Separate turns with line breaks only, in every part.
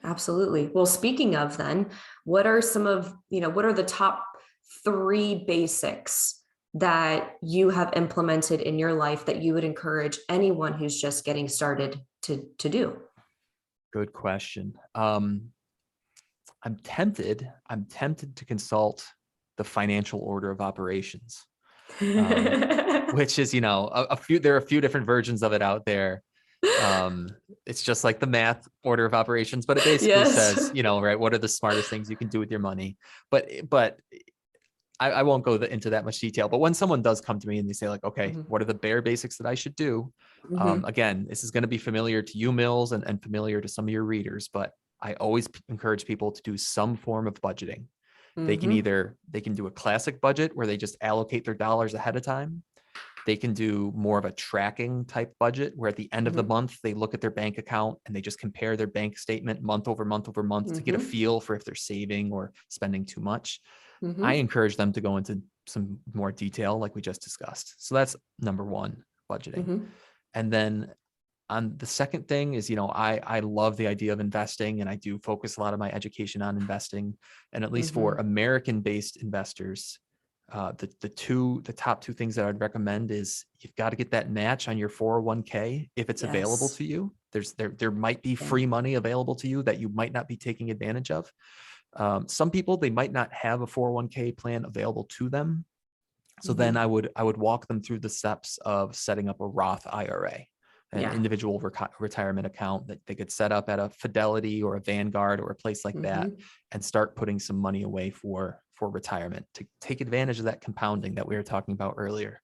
Absolutely. Well, speaking of then, what are some of, what are the top three basics that you have implemented in your life that you would encourage anyone who's just getting started to do?
Good question. I'm tempted to consult the financial order of operations, um, which is, there are a few different versions of it out there. Um, it's just like the math order of operations, but it basically
Yes.
says, right, what are the smartest things you can do with your money? But I won't go into that much detail. But when someone does come to me and they say like, okay,
Mhm.
what are the bare basics that I should do?
Mhm.
Again, this is going to be familiar to you, Mills, and familiar to some of your readers, but I always encourage people to do some form of budgeting.
Mhm.
They can do a classic budget where they just allocate their dollars ahead of time. They can do more of a tracking type budget where at the end of the
Mhm.
month, they look at their bank account and they just compare their bank statement month over month over month to get a
Mhm.
feel for if they're saving or spending too much. I
Mhm.
encourage them to go into some more detail like we just discussed. So that's number one, budgeting.
Mhm.
And then on the second thing is, I love the idea of investing, and I do focus a lot of my education on investing. And at least for
Mhm.
American-based investors, the top two things that I'd recommend is you've got to get that match on your 401k if it's available
Yes.
to you. There might be
Yeah.
free money available to you that you might not be taking advantage of. Some people, they might not have a 401k plan available to them. So then
Mhm.
I would walk them through the steps of setting up a Roth IRA, an
Yeah.
individual retirement account that they could set up at a Fidelity or a Vanguard or a place like that,
Mhm.
and start putting some money away for retirement to take advantage of that compounding that we were talking about earlier.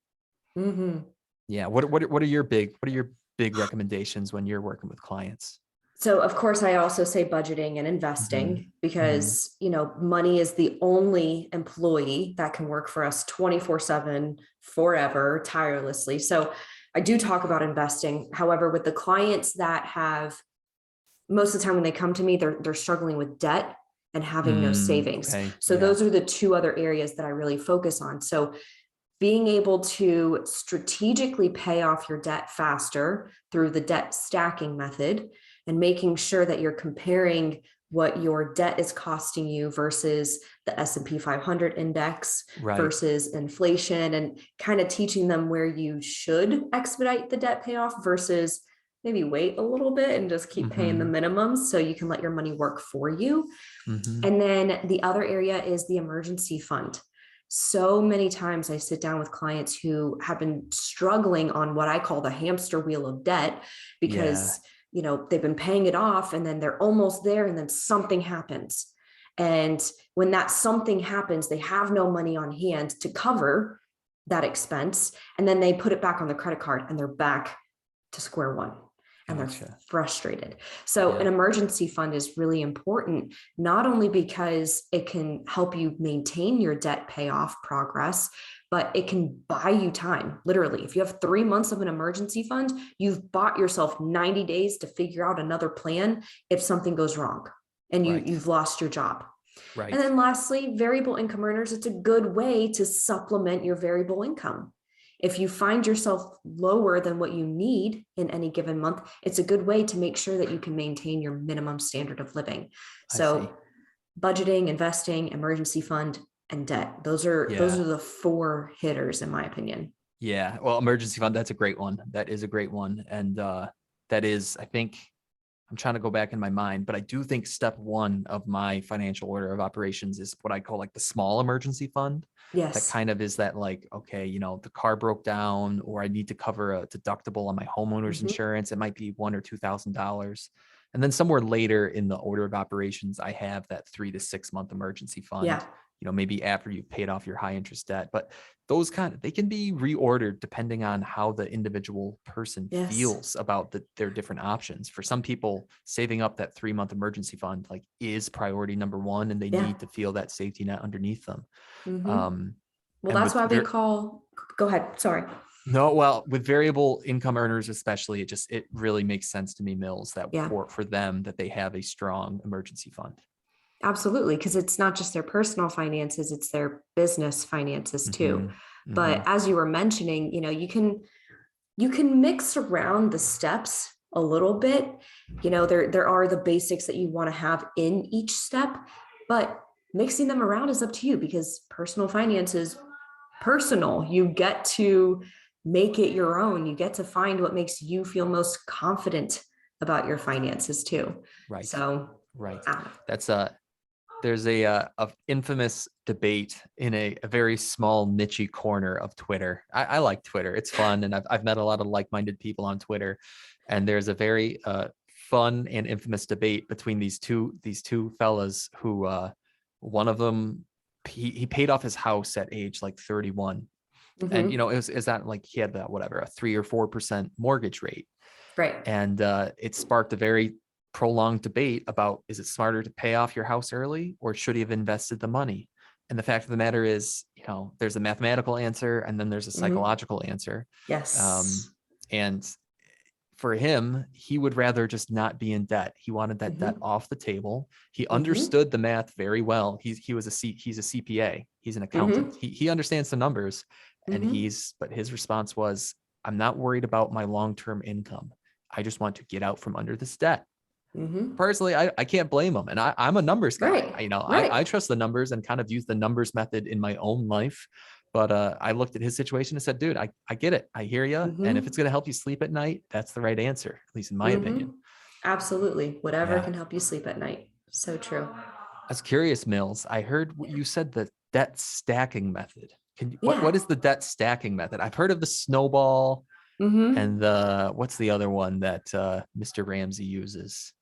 Mhm.
Yeah. What are your big recommendations when you're working with clients?
So, of course, I also say budgeting and
Hmm.
investing
Hmm.
because, money is the only employee that can work for us 24/7, forever, tirelessly. So, I do talk about investing. However, with the clients that have, most of the time when they come to me, they're struggling with debt and having no savings.
Okay.
So,
Yeah.
those are the two other areas that I really focus on. So, being able to strategically pay off your debt faster through the debt stacking method and making sure that you're comparing what your debt is costing you versus the S&P 500 index
Right.
versus inflation, and kind of teaching them where you should expedite the debt payoff versus maybe wait a little bit and just keep paying the
Hmm.
minimums so you can let your money work for you.
Hmm.
And then the other area is the emergency fund. So many times I sit down with clients who have been struggling on what I call the hamster wheel of debt
Yeah.
because, they've been paying it off and then they're almost there and then something happens. And when that something happens, they have no money on hand to cover that expense. And then they put it back on the credit card and they're back to square one and they're
Gotcha.
frustrated. So, an
Yeah.
emergency fund is really important, not only because it can help you maintain your debt payoff progress, but it can buy you time. Literally, if you have 3 months of an emergency fund, you've bought yourself 90 days to figure out another plan if something goes wrong and
Right.
you've lost your job. And
Right.
then lastly, variable income earners, it's a good way to supplement your variable income. If you find yourself lower than what you need in any given month, it's a good way to make sure that you can maintain your minimum standard of living.
I see.
So, budgeting, investing, emergency fund, and debt. Those are
Yeah.
the four hitters in my opinion.
Yeah. Well, emergency fund, that's a great one. That is a great one. And that is, I think, I'm trying to go back in my mind, but I do think step one of my financial order of operations is what I call like the small emergency fund. That
Yes.
kind of is that like, okay, the car broke down or I need to cover a deductible on my homeowner's
Mhm.
insurance. It might be $1,000 or $2,000. And then somewhere later in the order of operations, I have that 3 to 6 month emergency fund,
Yeah.
maybe after you've paid off your high interest debt. But they can be reordered depending on how the individual person
Yes.
feels about their different options. For some people, saving up that 3 month emergency fund like is priority number one, and they
Yeah.
need to feel that safety net underneath them.
Mhm.
Um,
Well,
and
that's
with
why we call. Go ahead. Sorry.
no, well, with variable income earners, especially, it really makes sense to me, Mills, that
Yeah.
for them that they have a strong emergency fund.
Absolutely, because it's not just their personal finances, it's their business finances too.
Hmm. Hmm.
But as you were mentioning, you can mix around the steps a little bit. There are the basics that you want to have in each step, but mixing them around is up to you, because personal finance is personal. You get to make it your own. You get to find what makes you feel most confident about your finances too.
Right.
So,
Right.
uh,
That's there's a infamous debate in a very small niche corner of Twitter. I like Twitter. It's fun. And I've met a lot of like-minded people on Twitter. And there's a very fun and infamous debate between these two fellas who one of them, he paid off his house at age like 31. And,
mhm,
is that like he had that, whatever, a 3 or 4% mortgage rate.
right.
And it sparked a very prolonged debate about, is it smarter to pay off your house early, or should he have invested the money? And the fact of the matter is, there's a mathematical answer and then there's a
Mhm.
psychological answer.
Yes.
And for him, he would rather just not be in debt. He wanted that debt
Mhm.
off the table. He
Mhm.
understood the math very well. He's a CPA. He's an accountant.
Mhm.
He understands the numbers, and
Mhm.
but his response was, I'm not worried about my long-term income. I just want to get out from under this debt.
Mhm.
Personally, I can't blame him. And I'm a numbers guy.
Right.
I
Right.
trust the numbers and kind of use the numbers method in my own life. But I looked at his situation and said, dude, I get it. I hear you. And if it's
Mhm.
going to help you sleep at night, that's the right answer, at least in my opinion.
Mhm. Absolutely. Whatever
Yeah.
can help you sleep at night. So true.
I was curious, Mills. I heard what you said, the debt stacking method. What
Yeah.
is the debt stacking method? I've heard of the snowball
Mhm.
and the, what's the other one that Mr. Ramsey uses?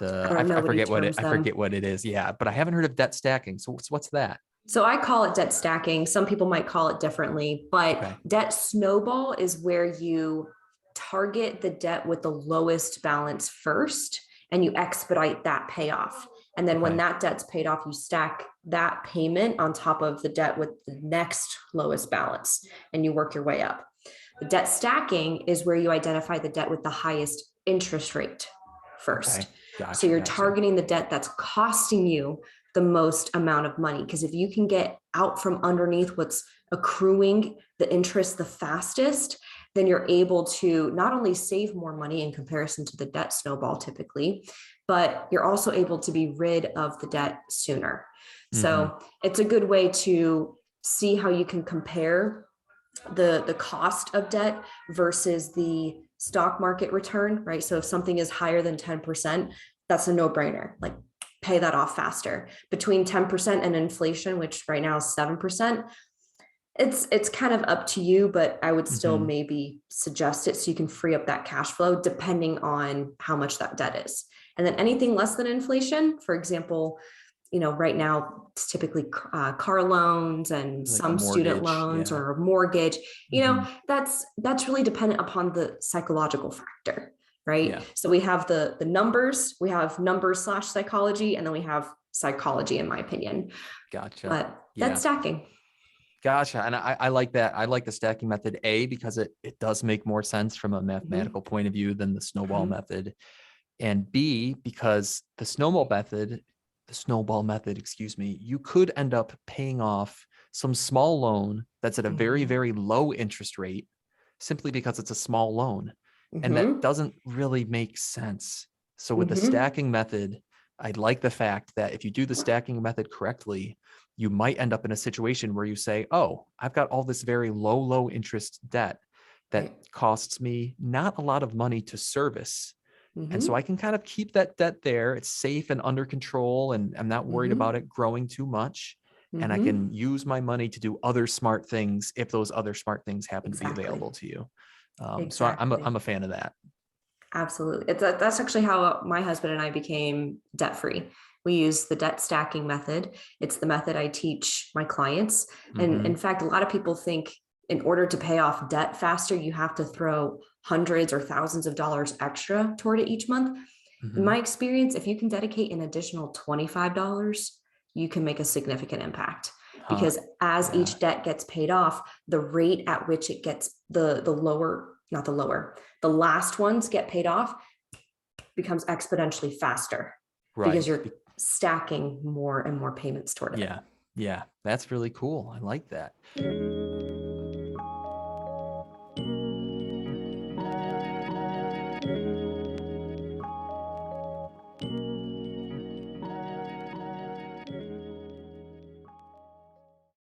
I don't know
I
what he
forget what it
terms
I forget
them.
what it is. Yeah, but I haven't heard of debt stacking. So what's that?
So I call it debt stacking. Some people might call it differently, but
Okay.
debt snowball is where you target the debt with the lowest balance first and you expedite that payoff. And then when
Okay.
that debt's paid off, you stack that payment on top of the debt with the next lowest balance and you work your way up. The debt stacking is where you identify the debt with the highest interest rate
Okay.
first. So
Gotcha.
you're
Gotcha.
targeting the debt that's costing you the most amount of money. Because if you can get out from underneath what's accruing the interest the fastest, then you're able to not only save more money in comparison to the debt snowball typically, but you're also able to be rid of the debt sooner.
Mm-hmm.
So it's a good way to see how you can compare the cost of debt versus the stock market return, right? So if something is higher than 10%, that's a no-brainer. Like pay that off faster. Between 10% and inflation, which right now is 7%, it's kind of up to you, but I would still
Mm-hmm.
maybe suggest it so you can free up that cash flow depending on how much that debt is. And then anything less than inflation, for example, right now it's typically car loans and
Like a
some student
mortgage.
loans
Yeah.
or a mortgage.
Mm-hmm.
That's really dependent upon the psychological factor, right?
Yeah.
So we have the numbers, we have numbers slash psychology, and then we have psychology, in my opinion.
Gotcha.
But that's
Yeah.
stacking.
Gotcha. And I like that. I like the stacking method, because it does make more sense from a
Mm-hmm.
mathematical point of view than the snowball
Mm-hmm.
method. And B, because the snowball method, excuse me, you could end up paying off some small loan that's at a very,
Mm-hmm.
very low interest rate simply because it's a small loan. And that
Mm-hmm.
doesn't really make sense. So with the
Mm-hmm.
stacking method, I like the fact that if you do the stacking method correctly, you might end up in a situation where you say, oh, I've got all this very low interest debt that
Right.
costs me not a lot of money to service. And so
Mm-hmm.
I can kind of keep that debt there. It's safe and under control, and I'm not worried about
Mm-hmm.
it growing too much. And I
Mm-hmm.
can use my money to do other smart things if those other smart things happen to be
Exactly.
available to you. So I'm
Exactly.
a fan of that.
Absolutely. That's actually how my husband and I became debt free. We use the debt stacking method. It's the method I teach my clients. And
Hmm.
in fact, a lot of people think in order to pay off debt faster, you have to throw hundreds or thousands of dollars extra toward it each month. In
Hmm.
my experience, if you can dedicate an additional $25, you can make a significant impact,
Huh.
because as
Yeah.
each debt gets paid off, the rate at which it gets the lower, not the lower, the last ones get paid off becomes exponentially faster because
Right.
you're stacking more and more payments toward it.
Yeah. Yeah. That's really cool. I like that.